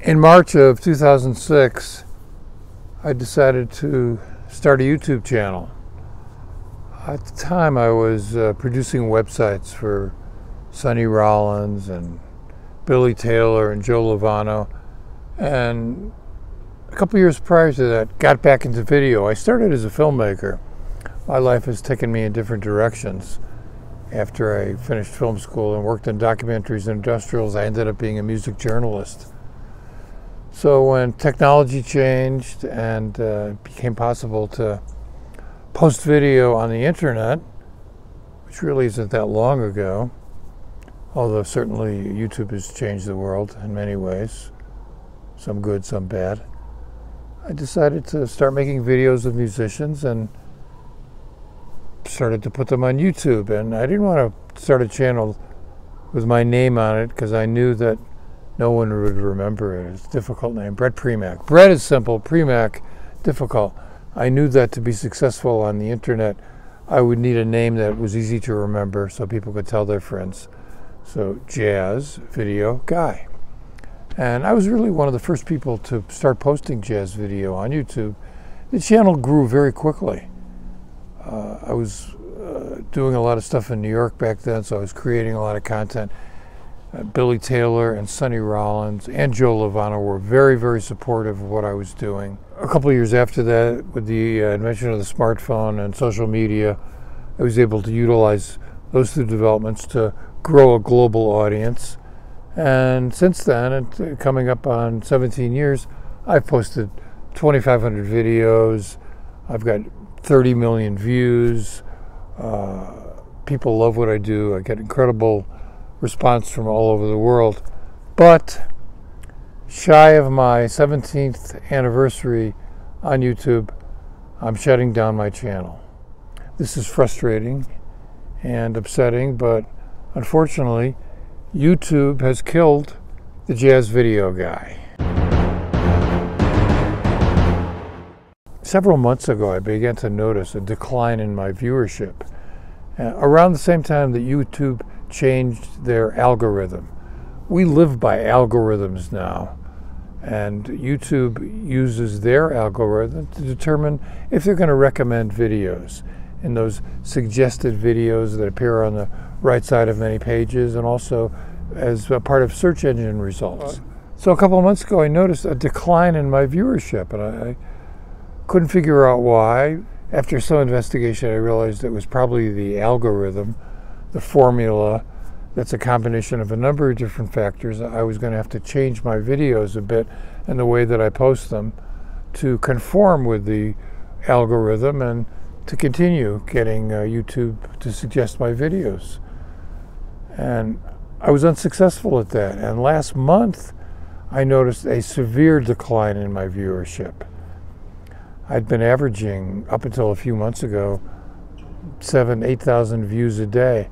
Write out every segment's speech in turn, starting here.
In March of 2006, I decided to start a YouTube channel. At the time, I was producing websites for Sonny, Rollins, and Billy Taylor, and Joe Lovano. And a couple years prior to that, got back into video. I started as a filmmaker. My life has taken me in different directions. After I finished film school and worked in documentaries and industrials, I ended up being a music journalist. So when technology changed and it became possible to post video on the internet, which really isn't that long ago, although certainly YouTube has changed the world in many ways, some good, some bad, I decided to start making videos of musicians and started to put them on YouTube. And I didn't want to start a channel with my name on it because I knew that no one would remember it. It's a difficult name. Brett Premack. Brett is simple. Premack, difficult. I knew that to be successful on the internet, I would need a name that was easy to remember so people could tell their friends. So, Jazz Video Guy. And I was really one of the first people to start posting jazz video on YouTube. The channel grew very quickly. I was doing a lot of stuff in New York back then, so I was creating a lot of content. Billy Taylor and Sonny Rollins and Joe Lovano were very, very supportive of what I was doing. A couple of years after that, with the invention of the smartphone and social media, I was able to utilize those two developments to grow a global audience. And since then, coming up on 17 years, I've posted 2,500 videos. I've got 30 million views. People love what I do. I get incredible response from all over the world. But shy of my 17th anniversary on YouTube, I'm shutting down my channel. This is frustrating and upsetting, but unfortunately, YouTube has killed the Jazz Video Guy. Several months ago, I began to notice a decline in my viewership. Around the same time that YouTube changed their algorithm. We live by algorithms now, and YouTube uses their algorithm to determine if they're going to recommend videos. In those suggested videos that appear on the right side of many pages, and also as a part of search engine results. So a couple of months ago, I noticed a decline in my viewership, and I couldn't figure out why. After some investigation, I realized it was probably the algorithm, the formula. That's a combination of a number of different factors. I was going to have to change my videos a bit and the way that I post them to conform with the algorithm and to continue getting YouTube to suggest my videos. And I was unsuccessful at that. And last month, I noticed a severe decline in my viewership. I'd been averaging, up until a few months ago, 7,000 to 8,000 views a day.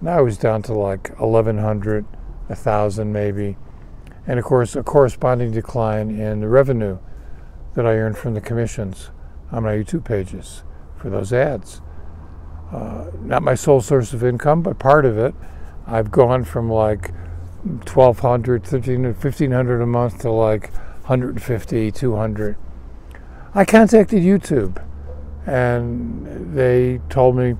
Now I was down to like 1,100, 1,000 maybe. And of course, a corresponding decline in the revenue that I earned from the commissions on my YouTube pages for those ads. Not my sole source of income, but part of it. I've gone from like 1,200, 1,500 a month to like 150, 200. I contacted YouTube, and they told me,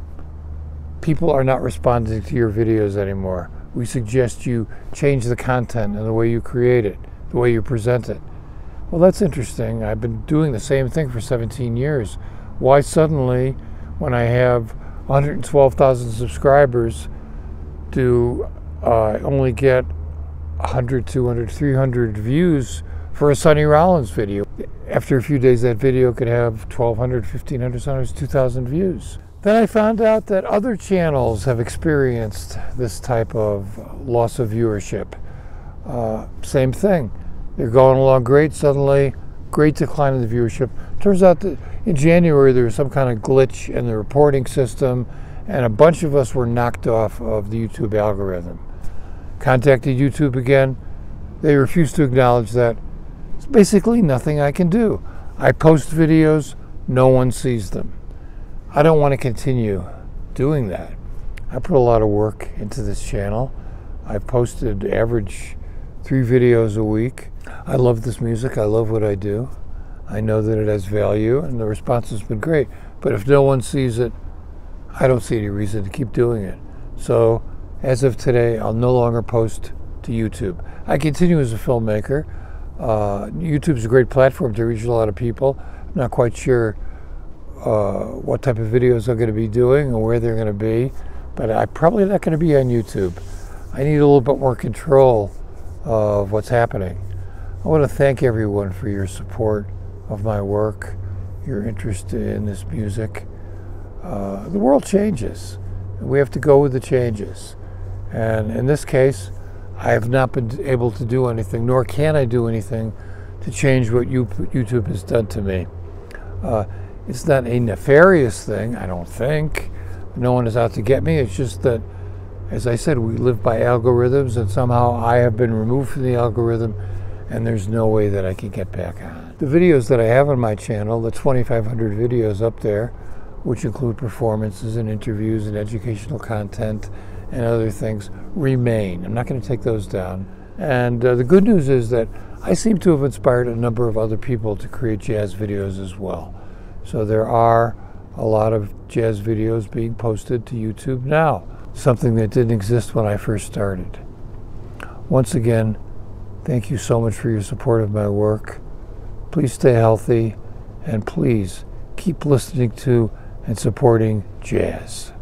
people are not responding to your videos anymore. We suggest you change the content and the way you create it, the way you present it. Well, that's interesting. I've been doing the same thing for 17 years. Why suddenly, when I have 112,000 subscribers, do I only get 100, 200, 300 views for a Sonny Rollins video? After a few days, that video could have 1,200, 1,500, sometimes 2,000 views. Then I found out that other channels have experienced this type of loss of viewership. Same thing. They're going along great, suddenly great decline in the viewership. Turns out that in January there was some kind of glitch in the reporting system, and a bunch of us were knocked off of the YouTube algorithm. Contacted YouTube again. They refused to acknowledge that. It's basically nothing I can do. I post videos, no one sees them. I don't want to continue doing that. I put a lot of work into this channel. I've posted average 3 videos a week. I love this music. I love what I do. I know that it has value, and the response has been great. But if no one sees it, I don't see any reason to keep doing it. So, as of today, I'll no longer post to YouTube. I continue as a filmmaker. YouTube's a great platform to reach a lot of people. I'm not quite sure what type of videos I'm going to be doing or where they're going to be, but I'm probably not going to be on YouTube. I need a little bit more control of what's happening. I want to thank everyone for your support of my work, your interest in this music. The world changes. We have to go with the changes. And in this case, I have not been able to do anything, nor can I do anything to change what YouTube has done to me. It's not a nefarious thing, I don't think. No one is out to get me. It's just that, as I said, we live by algorithms, and somehow I have been removed from the algorithm, and there's no way that I can get back on. The videos that I have on my channel, the 2,500 videos up there, which include performances and interviews and educational content and other things, remain. I'm not going to take those down. And the good news is that I seem to have inspired a number of other people to create jazz videos as well. So there are a lot of jazz videos being posted to YouTube now, something that didn't exist when I first started. Once again, thank you so much for your support of my work. Please stay healthy, and please keep listening to and supporting jazz.